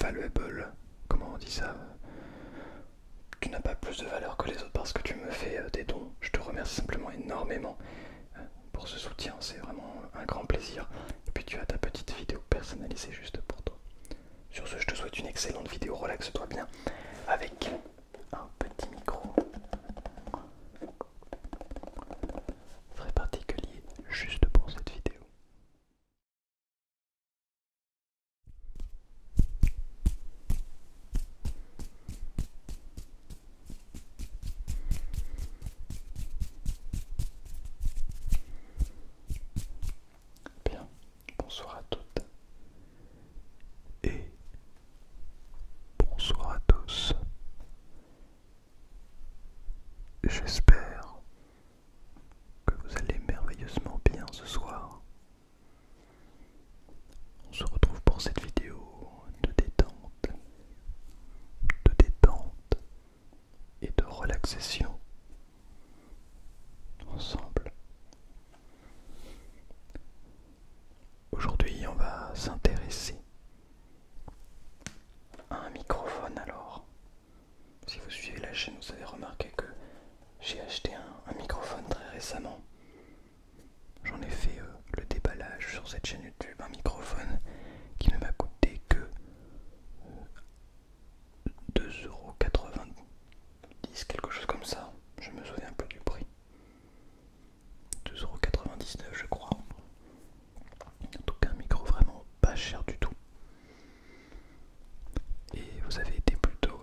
valuable, comment on dit ça, tu n'as pas plus de valeur que les autres parce que tu me fais des dons. Je te remercie simplement énormément pour ce soutien, c'est vraiment un grand plaisir. Et puis tu as ta petite vidéo personnalisée juste pour toi. Sur ce, je te souhaite une excellente vidéo, relaxe-toi bien avec un petit micro très particulier juste pour cette vidéo. Bien, bonsoir à toutes et bonsoir à tous. J'espère que vous allez merveilleusement bien ce soir. On se retrouve pour cette vidéo de détente et de relaxation ensemble. Aujourd'hui, on va s'intéresser à un microphone. Alors, si vous suivez la chaîne, vous avez remarqué que j'ai acheté un microphone très récemment. J'en ai fait le déballage sur cette chaîne YouTube, un microphone qui ne m'a coûté que 2,90 €, quelque chose comme ça. Je me souviens un peu du prix. 2,99 € je crois. Donc un micro vraiment pas cher du tout. Et vous avez été plutôt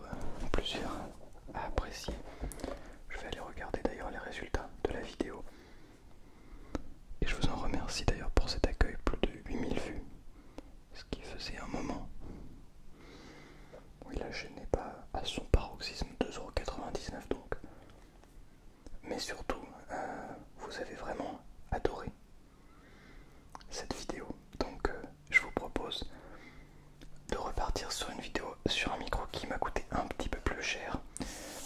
plusieurs à apprécier. Je vais aller regarder d'ailleurs les résultats de la vidéo. Et je vous en remercie d'ailleurs pour cet accueil, plus de 8000 vues. Ce qui faisait un moment. Oui, la chaîne n'est pas à son paroxysme, 2,99 € donc. Mais surtout, vous avez vraiment adoré cette vidéo. Donc je vous propose de repartir sur une vidéo sur un micro qui m'a coûté un petit peu plus cher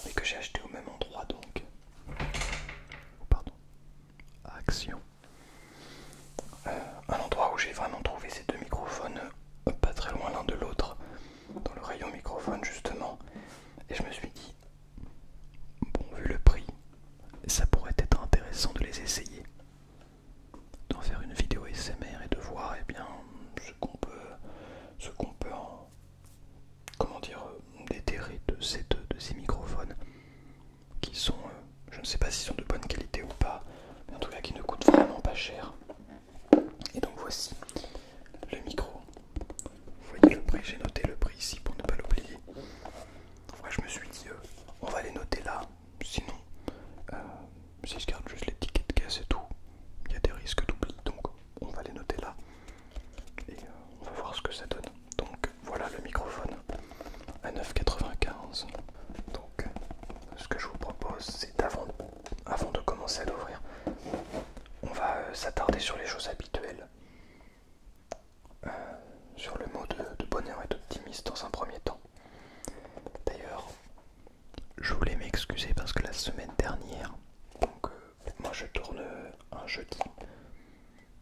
et que j'ai acheté au même endroit. Donc pardon, action, un endroit où j'ai vraiment trouvé ces deux microphones pas très loin l'un de l'autre, dans le rayon microphone justement, et je me suis dit bon, vu le prix, ça pourrait être intéressant de les essayer, d'en faire une vidéo SMR et de voir bien ce qu'on peut en, comment dire, déterrer de ces microphones qui sont, je ne sais pas s'ils sont de bonne qualité ou pas, mais en tout cas qui ne coûtent vraiment pas cher. Et donc voici le micro. Vous voyez le prix, j'ai noté le prix ici pour ne pas l'oublier. Enfin, je me suis dit, on va les noter là, sinon si je garde juste l'étiquette caisse et tout, il y a des risques d'oubli, donc on va les noter là et on va voir ce que ça donne. Donc voilà le microphone à 9,95 €. Donc ce que je vous propose, c'est avant de commencer à l'ouvrir, on va s'attarder sur les choses habituelles, sur le mot de bonheur et d'optimiste dans un premier temps. D'ailleurs, je voulais m'excuser parce que la semaine dernière, donc moi je tourne un jeudi,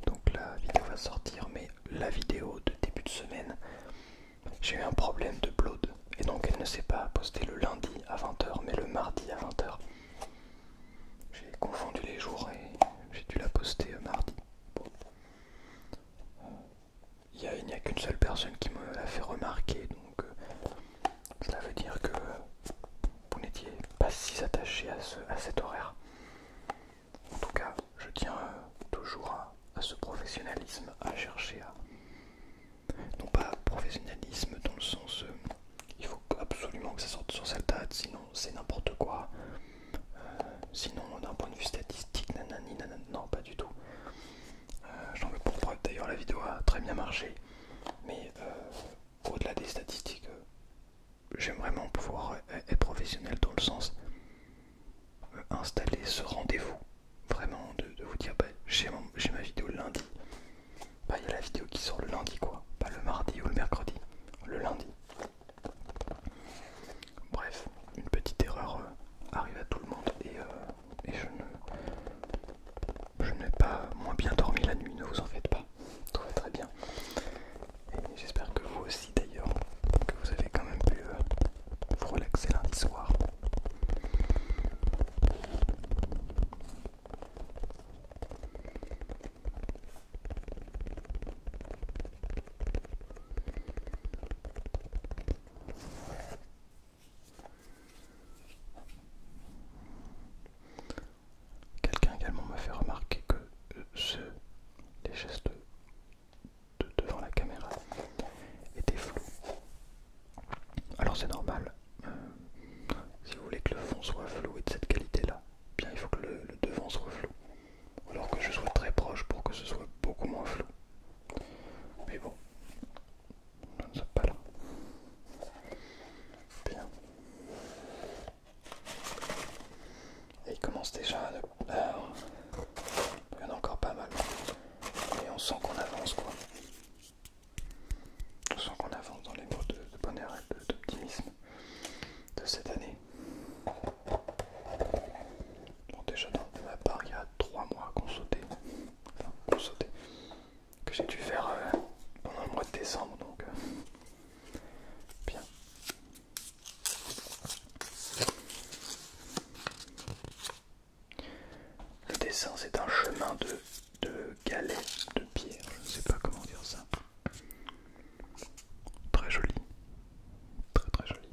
donc la vidéo va sortir, mais la vidéo de début de semaine, j'ai eu un problème de upload et donc elle ne s'est pas postée le lundi à 20 h mais le mardi à 20 h. J'ai confondu les jours et j'ai dû la poster mardi. Bon. Il n'y a qu'une seule personne qui me l'a fait remarquer, donc cela veut dire que vous n'étiez pas si attaché à cet horaire. En tout cas, je tiens toujours à ce professionnalisme, à chercher à... Non pas professionnalisme dans le sens... il faut absolument que ça sorte sur cette date, sinon c'est n'importe quoi. Sinon, d'un point de vue statistique, nanani, nanani, non, pas du tout. J'en veux pour preuve, d'ailleurs la vidéo a très bien marché. Mais au-delà des statistiques, j'aime vraiment pouvoir être professionnel dans le sens installer ce rendez-vous, vraiment de vous dire bah, j'ai ma vidéo le lundi, bah, il y a la vidéo qui bonheur et d'optimisme de cette année. Bon, déjà de ma part, il y a 3 mois qu'on sautait, que j'ai dû faire pendant le mois de décembre, donc bien. Le dessin, c'est un chemin de galets de pierre, je ne sais pas comment dire ça. Très joli, très très joli.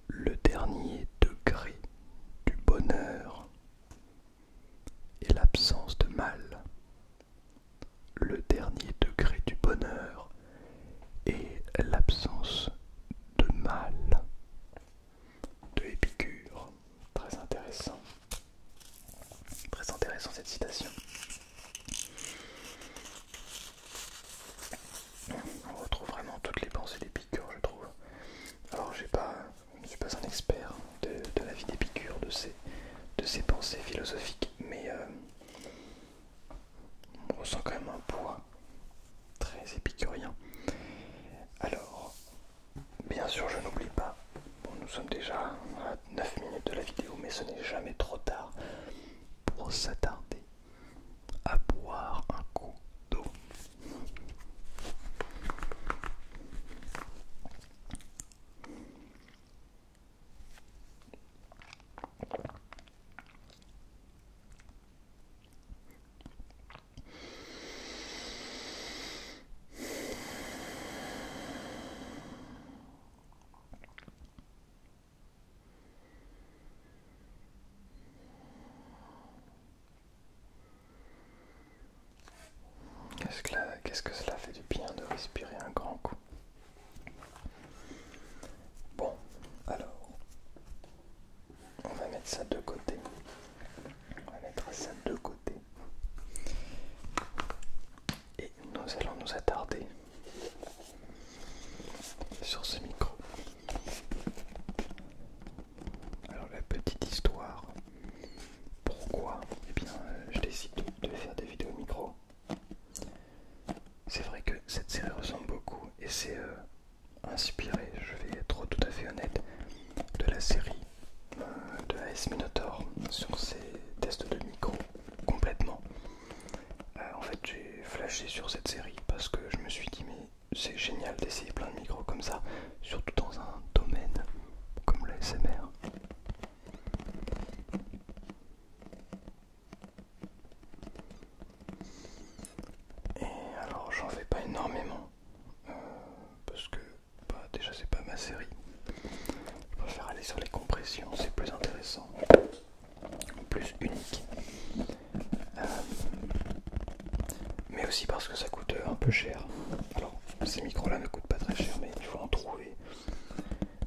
Le dernier degré du bonheur est l'absence de mal. Le dernier degré du bonheur est l'absence de mal. De Épicure. Très intéressant. Très intéressant cette citation. On retrouve vraiment toutes les pensées d'Épicure, je trouve. Alors je ne suis pas un expert de la vie d'Épicure, de ses pensées philosophiques, mais on ressent quand même un poids très épicurien. Alors, bien sûr, je n'oublie pas. Bon, nous sommes déjà à 9 minutes de la vidéo, mais ce n'est jamais trop tard pour s'attarder à boire un coup d'eau. Qu'est-ce que cela fait du bien de respirer un grand coup. Bon, alors, on va mettre ça de côté. On va mettre ça de côté. Et nous allons nous attarder sur ce micro. Alors la petite histoire. Pourquoi je décide de faire des vidéos micro. C'est vrai que cette série ressemble beaucoup et c'est inspiré, je vais être tout à fait honnête, de la série de AS Minotaur sur ses tests de micro complètement. En fait j'ai flashé sur cette série parce que je me suis dit mais c'est génial d'essayer plein de micros comme ça, surtout dans un domaine comme l'ASMR. Et alors j'en fais pas énormément parce que déjà c'est pas ma série. Je préfère aller sur les compressions, c'est plus intéressant, plus unique. Mais aussi parce que ça coûte un peu cher. Alors ces micros là ne coûtent pas très cher mais il faut en trouver.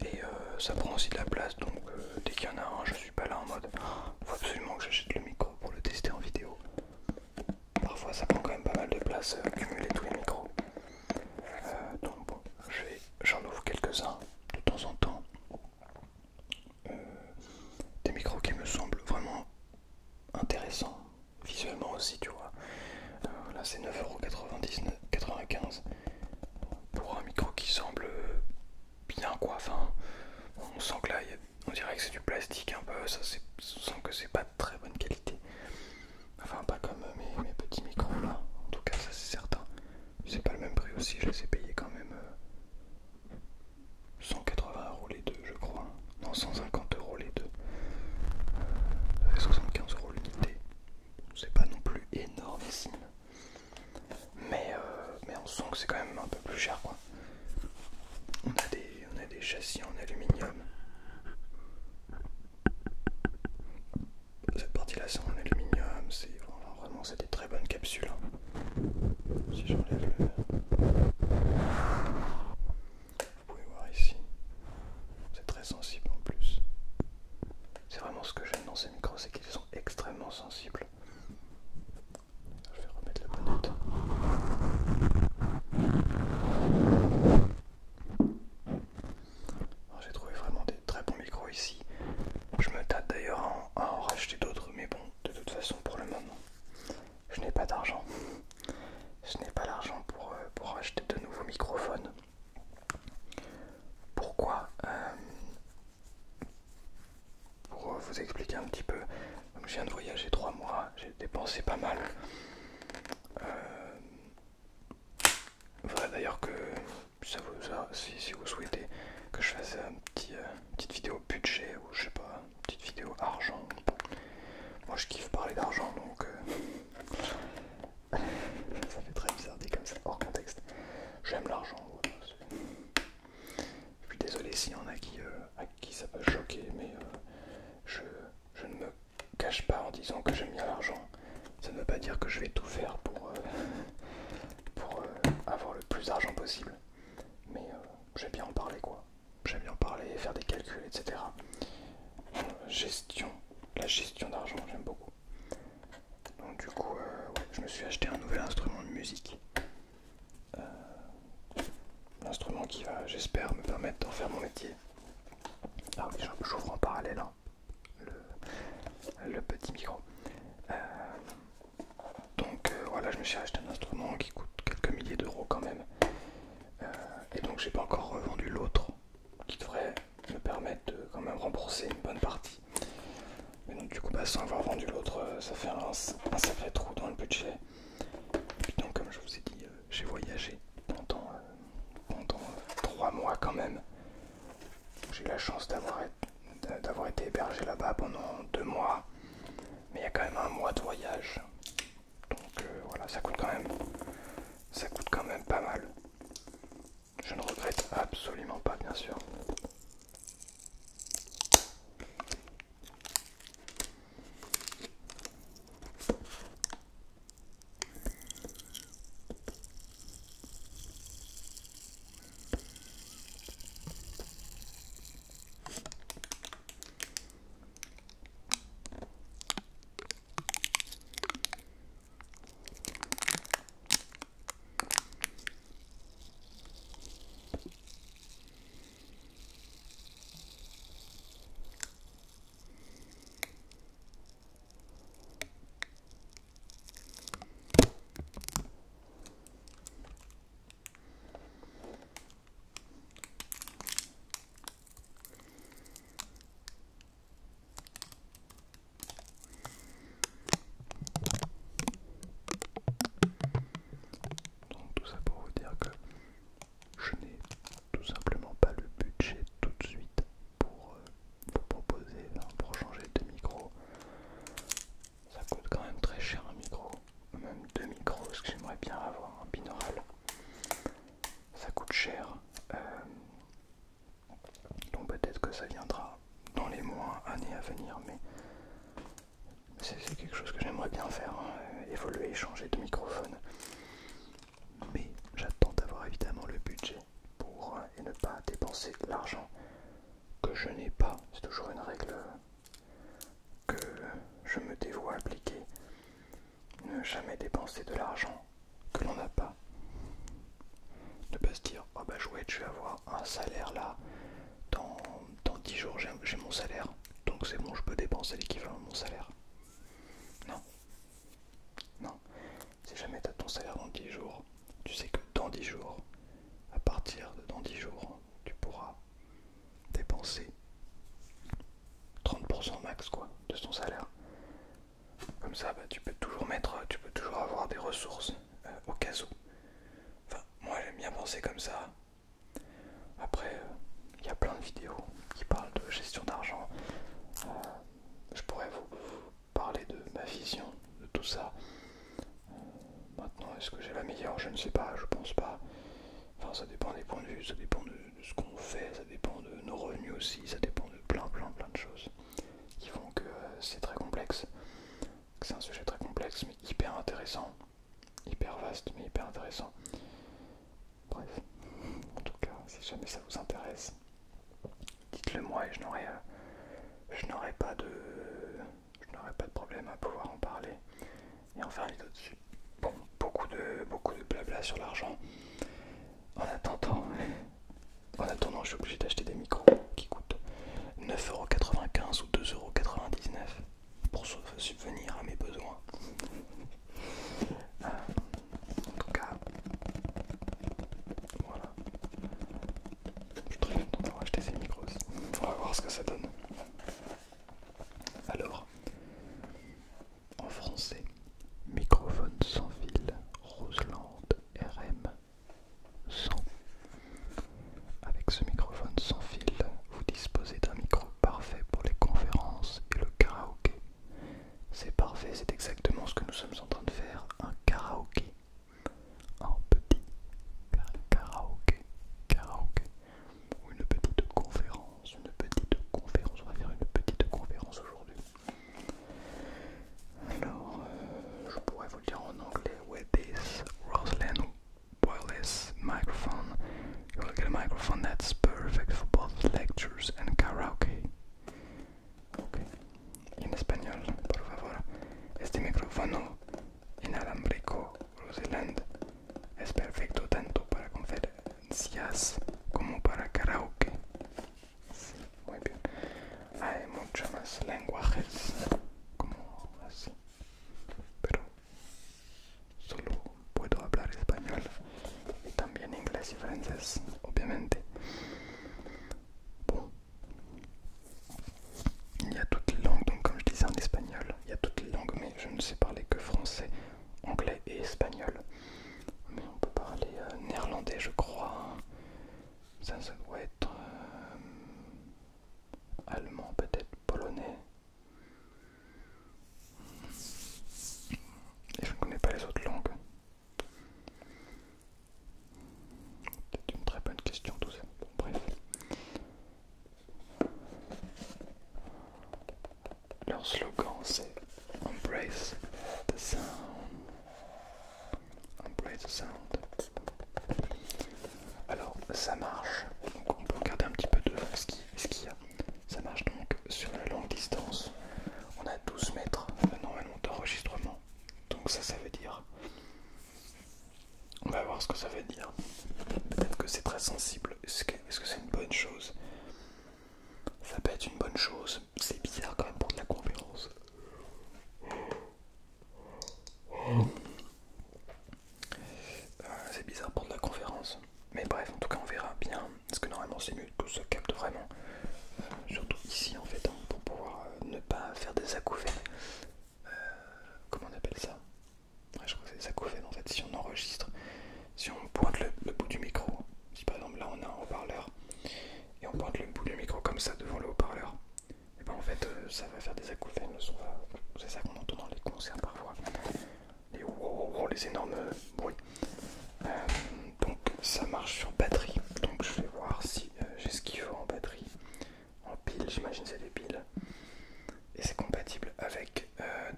Et ça prend aussi de la place donc dès qu'il y en a un je suis pas là en mode faut absolument que j'achète le micro pour le tester en vidéo. Parfois ça prend quand même pas mal de place cumuler tous les micros. Donc bon, j'en ouvre quelques-uns de temps en temps. Des micros qui me semblent vraiment intéressants, visuellement aussi tu vois. Là c'est 9,95€ pour un micro qui semble bien quoi, enfin on sent que là on dirait que c'est du plastique un peu, on sent que c'est pas de très bonne qualité. Enfin pas comme mes petits micros là, en tout cas ça c'est certain. C'est pas le même prix aussi, je les ai payés quand même 180€ les deux je crois. Non 150€ les deux. Ça fait 75€ l'unité. C'est pas non plus énormissime. Mais on sent que c'est quand même un peu plus cher quoi. On a des châssis en aluminium. Cette partie là c'est en aluminium, vraiment c'est des très bonnes capsules. Si j'enlève le... Vous pouvez voir ici. C'est très sensible en plus. C'est vraiment ce que j'aime dans ces micros, c'est qu'ils sont extrêmement sensibles. Je vais remettre la bonnette. J'ai trouvé vraiment mal. Voilà d'ailleurs que si vous souhaitez que je fasse petite vidéo budget ou je sais pas, petite vidéo argent. Bon, moi je kiffe parler d'argent donc ça fait très bizarre dit comme ça hors contexte. J'aime l'argent. Voilà. Je suis désolé s'il y en a à qui ça peut choquer, mais je ne me cache pas en disant que j'aime bien l'argent. Ça ne veut pas dire que je vais tout faire pour avoir le plus d'argent possible. Mais j'aime bien en parler quoi. J'aime bien en parler, faire des calculs, etc. La gestion d'argent, j'aime beaucoup. Donc du coup, ouais, je me suis acheté un nouvel instrument de musique. L'instrument qui va, j'espère, me permettre d'en faire mon métier. Ah oui, j'ouvre en parallèle hein, le petit micro. Donc voilà, je me suis acheté un instrument qui coûte quelques milliers d'euros quand même. Et donc j'ai pas encore revendu l'autre qui devrait me permettre de quand même rembourser une bonne partie. Mais donc du coup sans avoir vendu l'autre, ça fait un sacré trou dans le budget. Et puis donc comme je vous ai dit, j'ai voyagé pendant 3 mois quand même. J'ai eu la chance d'avoir été hébergé là-bas pendant 2 mois. Mais il y a quand même 1 mois de voyage. Donc voilà, ça coûte quand même pas mal. Je ne regrette absolument pas, bien sûr. Donc tout ça pour vous dire que je n'ai tout simplement pas le budget tout de suite pour vous proposer, pour changer de micro. Ça coûte quand même très cher un micro, même 2 micros, parce que j'aimerais bien avoir un binaural. Ça coûte cher, donc peut-être que ça viendra dans les mois, années à venir, mais c'est quelque chose que j'aimerais bien faire, hein, évoluer, changer de microphone. Mais j'attends d'avoir évidemment le budget pour et ne pas dépenser l'argent que je n'ai pas. C'est toujours une règle que je me dévoue à appliquer. Ne jamais dépenser de l'argent que l'on n'a pas. Ne pas se dire, oh bah chouette, je vais avoir un salaire là, dans 10 jours j'ai mon salaire, donc c'est bon, je peux dépenser l'équivalent de mon salaire. Non, non, si jamais tu as ton salaire dans 10 jours, tu sais que dans 10 jours, à partir de dans 10 jours, tu pourras dépenser 30% max quoi, de ton salaire. Comme ça, bah, tu peux toujours avoir des ressources au cas où. Enfin, moi j'aime bien penser comme ça. Après, il y a plein de vidéos qui parlent de gestion d'argent. Je pourrais vous parler de ma vision de tout ça. Maintenant, est-ce que j'ai la meilleure? Je ne sais pas, je pense pas. Enfin, ça dépend des points de vue, ça dépend de ce qu'on fait, ça dépend de nos revenus aussi, ça dépend de plein de choses qui font que c'est très complexe. C'est un sujet très complexe mais hyper intéressant, hyper vaste mais hyper intéressant. Bref, en tout cas, si jamais ça vous intéresse, dites-le moi et je n'aurai pas de problème à pouvoir en parler et en faire une vidéo dessus. Bon, beaucoup de blabla sur l'argent. En attendant, je suis obligé d'acheter des micros qui coûtent 9,95€ ou 2,99€ pour subvenir à mes besoins. En tout cas, voilà. Je suis très content d'avoir acheté ces micros aussi. On va voir ce que ça donne. Alors, en français, pense que nous sommes en train de faire un karaoké. Un petit karaoké. Karaoké. Ou une petite conférence. Une petite conférence. On va faire une petite conférence aujourd'hui. Alors, je pourrais vous le dire en anglais. With this Roseland wireless microphone, you will get a microphone that's perfect for both lectures and karaoke. Okay. En español, por favor. Este micrófono inalámbrico Roseland es perfecto tanto para conferencias como para karaoke. Sí, muy bien. Hay muchos más lenguajes como así, pero solo puedo hablar español y también inglés y francés, obviamente. Bon. Il y a toutes les langues, donc comme je disais en espagnol, il y a toutes les langues, mais je ne sais parler que français, anglais et espagnol. Mais on peut parler néerlandais, je crois. Ça doit être allemand, peut-être polonais. Et je ne connais pas les autres langues. C'est une très bonne question tout ça. Bon, bref. Leur slogan c'est Embrace the sound. Embrace the sound. Alors ça marche, donc on peut regarder un petit peu de ce qu'il y a. Ça marche donc sur la longue distance. On a 12 mètres normalement d'enregistrement. Donc ça veut dire... On va voir ce que ça veut dire. Peut-être que c'est très sensible. Est-ce que c'est une bonne chose? Ça peut être une bonne chose. C'est bizarre quand même pour de la conférence. C'est bizarre pour de la conférence. Mais bref, en tout cas on verra bien. Parce que normalement c'est mieux que ça capte vraiment. Surtout ici en fait, hein, pour pouvoir ne pas faire des acouphènes. Comment on appelle ça? Ouais, je crois que c'est des acouphènes en fait. Si on enregistre, si on pointe le bout du micro, si par exemple là on a un haut-parleur et on pointe le bout du micro comme ça devant le haut-parleur, et ben en fait ça va faire des acouphènes. C'est ça qu'on entend dans les concerts parfois. Les wow, les énormes bruits. Donc ça marche sur batterie. Donc je vais voir si j'ai ce qu'il faut en batterie. En pile, j'imagine c'est des piles. Et c'est compatible avec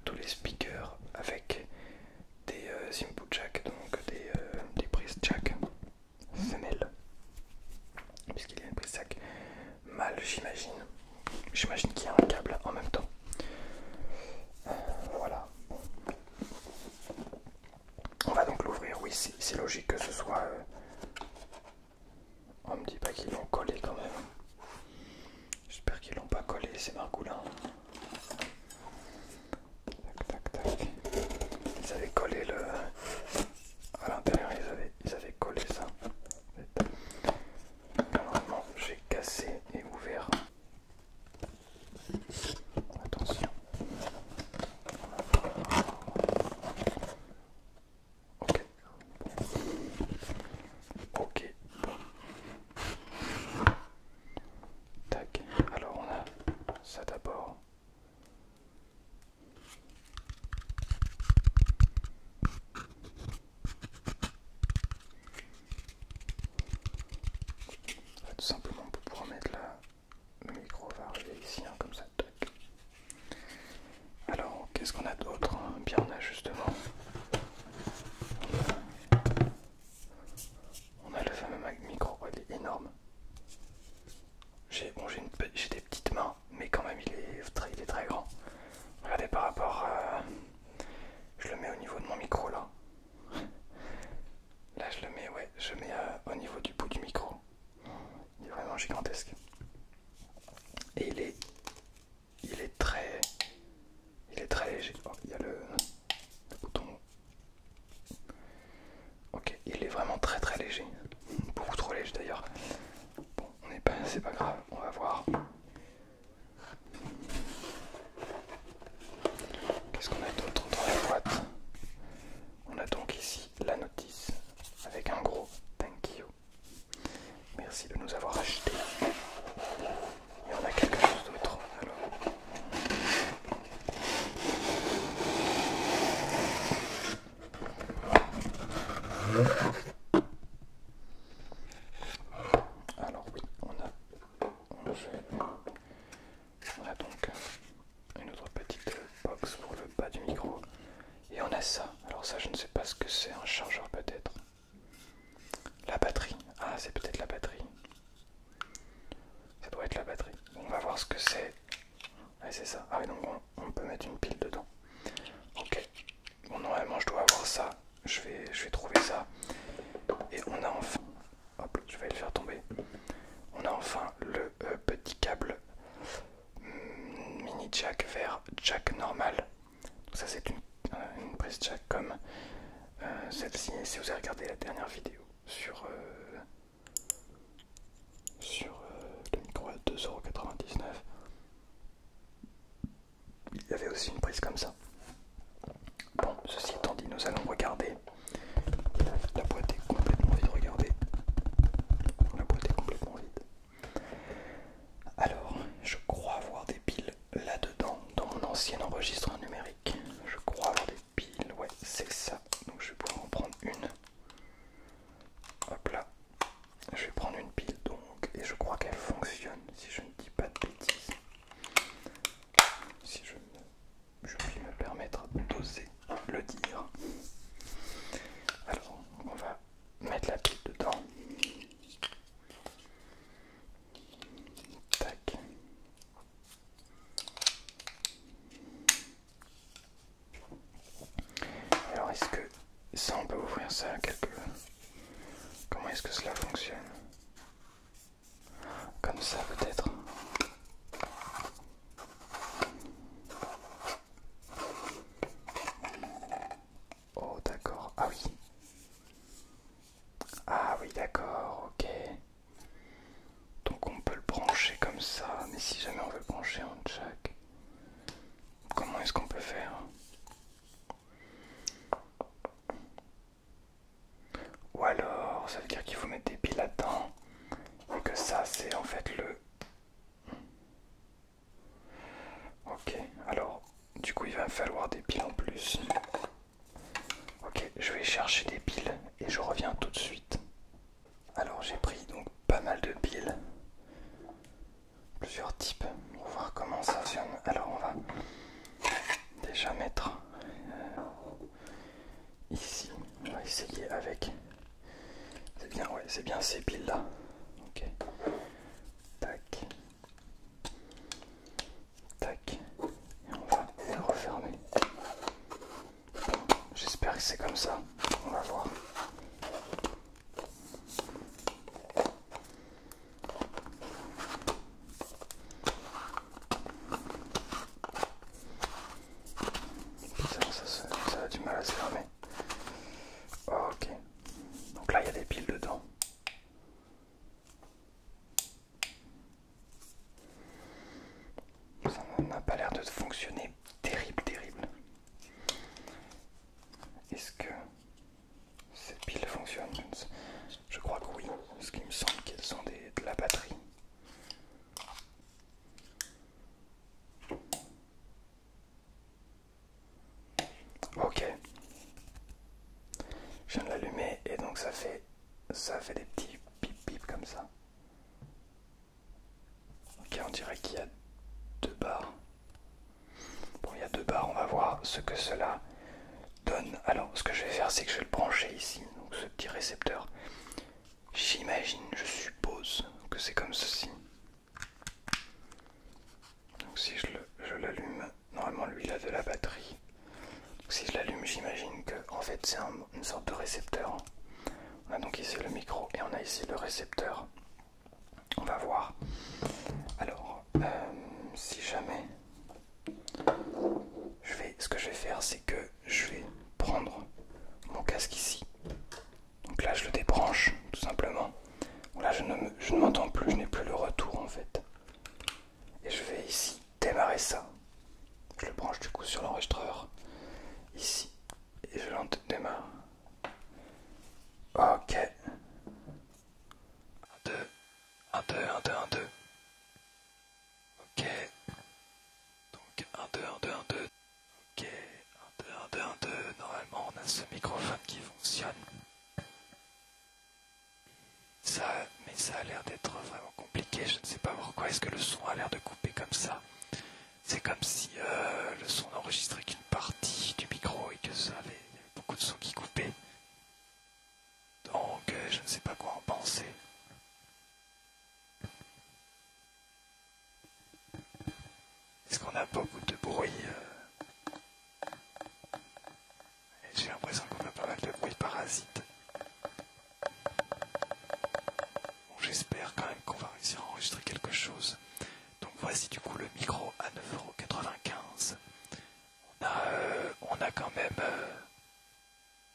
tous les speakers, avec des input jack, donc des prises jack femelles, puisqu'il y a une prise jack mâle, j'imagine. J'imagine qu'il y a un câble en même temps. Voilà. On va donc l'ouvrir. Oui, c'est logique que ce soit... On me dit pas qu'ils l'ont collé quand même. J'espère qu'ils l'ont pas collé, c'est margoulin. Tac, tac, tac. Ils avaient collé le... À l'intérieur, ils avaient collé ça. Normalement, j'ai cassé et ouvert. Attention. Ok. Ok. Tac. Alors on a ça d'abord. Tout simplement pour pouvoir mettre le micro va arriver ici, hein, comme ça. Tac. Alors qu'est-ce qu'on a d'autre? Bien, on a justement... On a le fameux micro, il est énorme. J'ai des petites mains, mais quand même il est très grand. Regardez par rapport à... Je le mets au niveau de mon micro là. Là je le mets, ouais, je mets au niveau du bout du micro. Il est vraiment gigantesque. Et il est très léger. Oh, il y a le bout Alors oui, on a donc une autre petite box pour le bas du micro. Et on a ça. Alors ça, je ne sais pas ce que c'est, un chargeur peut-être. La batterie. Ah, c'est peut-être la batterie. Ça doit être la batterie. On va voir ce que c'est. Ouais, c'est ça. Ah oui, donc on peut mettre une pile dedans. Ok. Bon, normalement, je dois avoir ça. Je vais trouver ça. Et on a enfin... Hop, je vais le faire tomber. On a enfin le petit câble mini jack vers jack normal. Donc ça, c'est une prise jack comme celle-ci. Si vous avez regardé la dernière vidéo sur le micro à 2,99€, il y avait aussi une prise comme ça. Bon, ceci étant dit, nous allons regarder. La boîte est complètement vide, regardez. La boîte est complètement vide. Alors, je crois avoir des piles là-dedans, dans mon ancien enregistreur numérique. Je crois avoir des piles, ouais, c'est ça. Donc je vais pouvoir en prendre une. Hop là. Je vais prendre une pile donc, et je crois qu'elle fonctionne, si je ne dis pas de bêtises. Si je puis me permettre d'oser le dire. Alors, on va mettre la pile dedans. Tac. Alors, est-ce que ça, on peut ouvrir ça à quelque... Comment est-ce que cela fonctionne? Comme ça, peut-être. Oh, d'accord. Ah oui. Ah oui, d'accord, ok. Donc on peut le brancher comme ça, mais si jamais on veut le brancher en jack, comment est-ce qu'on peut faire? Ou alors, ça veut dire qu'il faut mettre des piles là-dedans, et que ça c'est en fait le... Ok, alors, du coup il va me falloir des piles en plus. Ok, je vais chercher des piles, et je reviens tout de suite. Alors j'ai pris donc pas mal de piles, plusieurs types, pour voir comment ça fonctionne. Alors on va déjà mettre ici, on va essayer avec, c'est bien, ouais, c'est bien ces piles là. Ok, tac, tac, et on va les refermer. J'espère que c'est comme ça, on va voir. Ça a du mal à se fermer. Ok, donc là il y a des piles dedans. Ça n'a pas l'air de fonctionner terrible. Est-ce que ces piles fonctionnent? Je crois que oui, parce qu'il me semble qu'elles sont de la batterie. Ok, je viens de l'allumer et donc ça fait des petits pip comme ça. Ok, on dirait qu'il y a 2 barres. Bon, il y a 2 barres, on va voir ce que cela donne. Alors, ce que je vais faire, c'est que je vais le brancher ici, donc ce petit récepteur. J'imagine, je suppose que c'est comme ceci. Donc si je l'allume, normalement lui il a de la batterie. Donc si je l'allume, j'imagine que en fait c'est une sorte de récepteur. On a donc ici le micro et on a ici le récepteur. On va voir. Alors, si jamais, ce que je vais faire, c'est que je vais prendre mon casque ici. Donc là, je le débranche, tout simplement. Donc là, je ne m'entends plus, je n'ai plus le retour en fait. Et je vais ici démarrer ça. Je le branche du coup sur l'enregistreur, ici, et je l'en démarre. Ok. 1, 2, 1, 2, 1, 2, 1, 2. Ok. Donc 1, 2, 1, 2, 1, 2. Ok. 1, 2, 1, 2, 1, 2. Normalement, on a ce microphone qui fonctionne. mais ça a l'air d'être vraiment compliqué. Je ne sais pas pourquoi est-ce que le son a l'air de couper comme ça. C'est comme si le son n'enregistrait qu'une partie du micro et que ça avait beaucoup de sons qui coupaient. Donc je ne sais pas quoi en penser. Est-ce qu'on a beaucoup de bruit J'ai l'impression qu'on a pas mal de bruit parasite. Bon, j'espère quand même qu'on va réussir à enregistrer quelque chose. Donc voici du coup le micro à 9,95 €. On a quand même...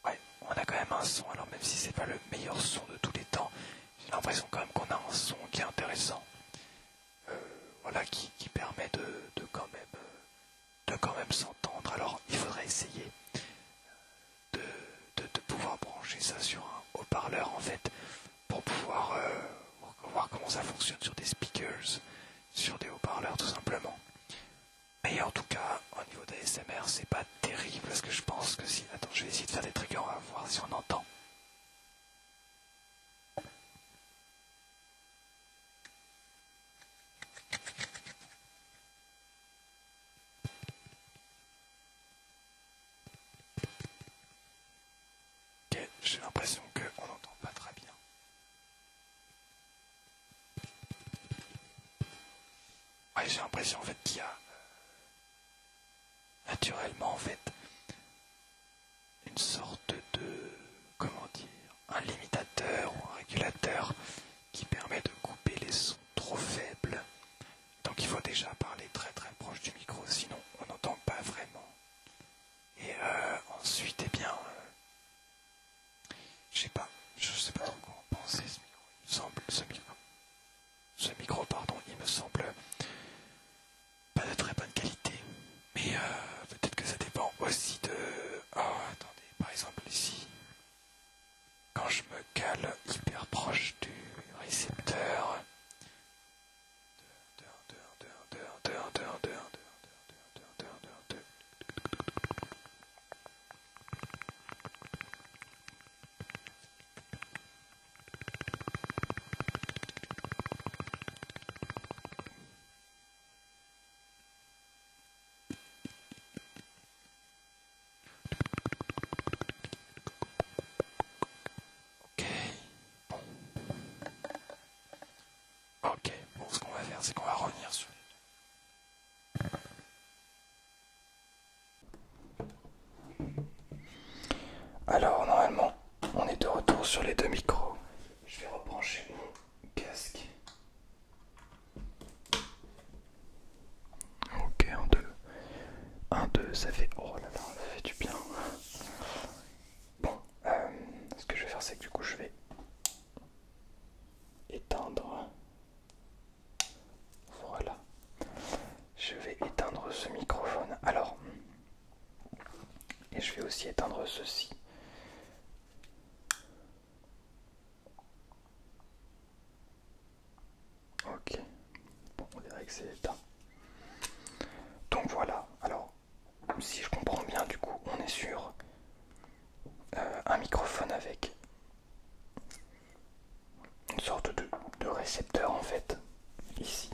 ouais, on a quand même un son. Alors même si c'est pas le meilleur son de tous les temps, j'ai l'impression quand même qu'on a un son qui est intéressant. Voilà, qui permet de quand même s'entendre. Alors il faudrait essayer de pouvoir brancher ça sur un haut-parleur en fait, pour pouvoir voir comment ça fonctionne sur des speakers, sur des haut-parleurs tout simplement. Mais en tout cas, au niveau de l'ASMR, c'est pas terrible parce que je pense que si... Attends, je vais essayer de faire des triggers, on va voir si on entend. Ok, j'ai l'impression qu'on n'entend pas très bien. Ouais, j'ai l'impression en fait qu'il y a naturellement en fait une sorte de, comment dire, un limitateur ou un régulateur qui permet de couper les sons trop faibles. Donc il faut déjà parler très très proche du micro, sinon on n'entend pas vraiment. Et ensuite, eh bien, je sais pas trop quoi en penser. Ce micro, il me semble, ce micro, pardon, il me semble pas de très bonne qualité. Mais peut-être que ça dépend aussi de... Oh, attendez, par exemple ici, quand je me cale hyper proche du récepteur... Ok, bon, ce qu'on va faire, c'est qu'on va revenir sur... Alors, normalement, on est de retour sur les deux micros. Je vais rebrancher mon casque. Ok, un, deux. Un, deux, ça fait... Oh là là, ça fait du bien. Bon, ce que je vais faire, c'est que du coup, je vais éteindre... Voilà. Je vais éteindre ce microphone. Alors... Et je vais aussi éteindre ceci. Ok. Bon, on dirait que c'est éteint. Donc voilà. Alors, si je comprends bien, du coup, on est sur un microphone avec une sorte de récepteur en fait, ici.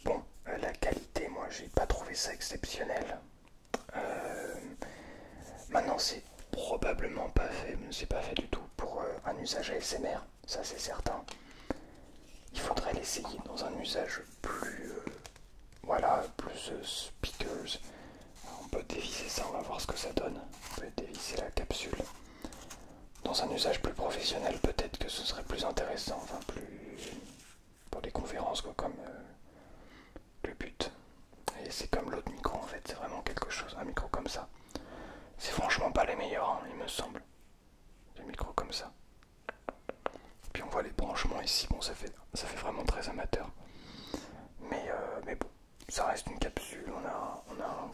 Bon, la qualité, moi, j'ai pas trouvé ça exceptionnel. Maintenant, c'est probablement pas fait, c'est pas fait du tout pour un usage ASMR, ça c'est certain. Il faudrait l'essayer dans un usage plus, voilà, plus speakers. On peut dévisser ça, on va voir ce que ça donne. On peut dévisser la capsule. Dans un usage plus professionnel, peut-être que ce serait plus intéressant, enfin plus pour des conférences quoi, comme le but. Et c'est comme l'autre micro en fait, c'est vraiment quelque chose, un micro comme ça. C'est franchement pas les meilleurs, hein, il me semble. Des micros comme ça. Puis on voit les branchements ici, bon ça fait vraiment très amateur. Mais bon, ça reste une capsule, on a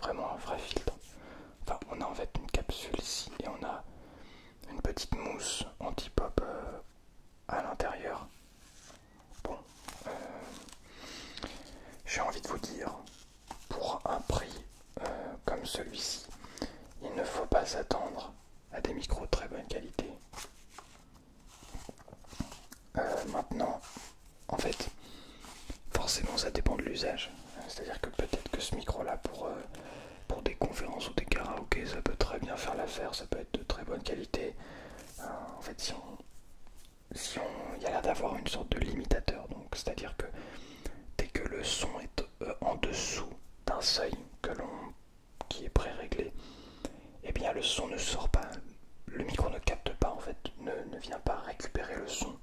vraiment un vrai filtre. Enfin, on a en fait une capsule ici et on a une petite mousse anti-pop à l'intérieur. Bon, j'ai envie de vous dire, pour un prix comme celui-ci, il ne faut pas s'attendre à des micros de très bonne qualité. bien faire l'affaire, ça peut être de très bonne qualité. En fait, il y a l'air d'avoir une sorte de limitateur, donc c'est-à-dire que dès que le son est en dessous d'un seuil qui est pré-réglé, eh bien le son ne sort pas, le micro ne capte pas en fait, ne vient pas récupérer le son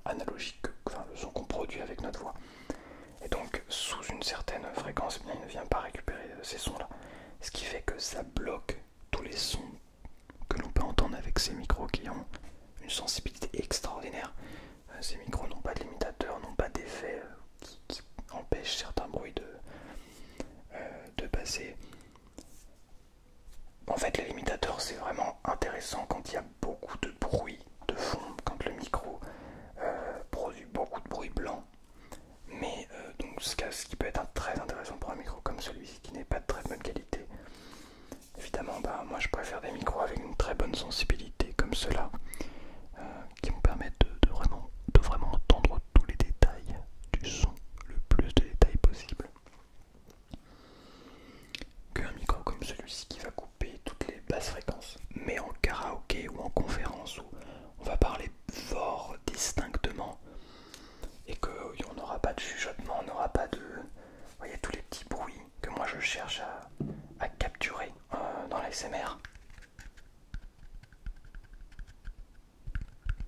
analogique, enfin le son qu'on produit avec notre voix. Et donc sous une certaine fréquence, eh bien, il ne vient pas récupérer ces sons-là. Ce qui fait que ça bloque tous les sons que l'on peut entendre avec ces micros qui ont une sensibilité extraordinaire. Ces micros n'ont pas de limitateur, n'ont pas d'effet qui empêchent certains bruits de passer. En fait, les limitateurs, c'est vraiment intéressant quand il y a beaucoup de bruit de fond, quand le micro produit beaucoup de bruit blanc. Mais donc ce qui peut être très intéressant pour un micro comme celui-ci qui n'est pas de très bonne qualité. Évidemment, moi je préfère des micros avec une très bonne sensibilité comme cela, qui me permettent de vraiment entendre tous les détails du son, le plus de détails possible. Qu'un micro comme celui-ci qui va couper toutes les basses fréquences. Mais en karaoké ou en conférence où on va parler fort, distinctement, et qu'on n'aura pas de chuchotement, on n'aura pas de... Vous voyez tous les petits bruits que moi je cherche à capturer dans l'ASMR.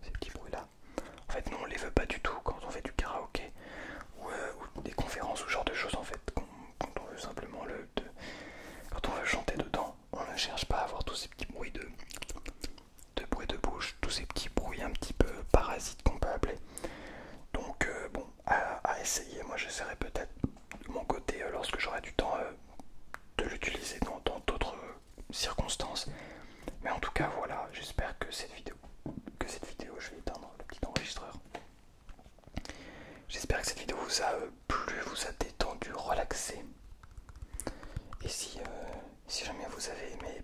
Ces petits bruits là. En fait nous on les veut pas du tout quand on fait du karaoké ou des conférences ou ce genre de choses en fait. Quand on veut simplement quand on veut chanter dedans, on ne cherche pas à avoir tous ces petits bruits de bruit de bouche, tous ces petits bruits un petit peu parasites qu'on peut appeler. Donc bon, à essayer, moi j'essaierai peut-être de mon côté lorsque j'aurai du temps de l'utiliser dans d'autres circonstances. Mais en tout cas voilà, j'espère que cette vidéo, je vais éteindre le petit enregistreur. J'espère que cette vidéo vous a plu, vous a détendu, relaxé. Et si jamais vous avez aimé,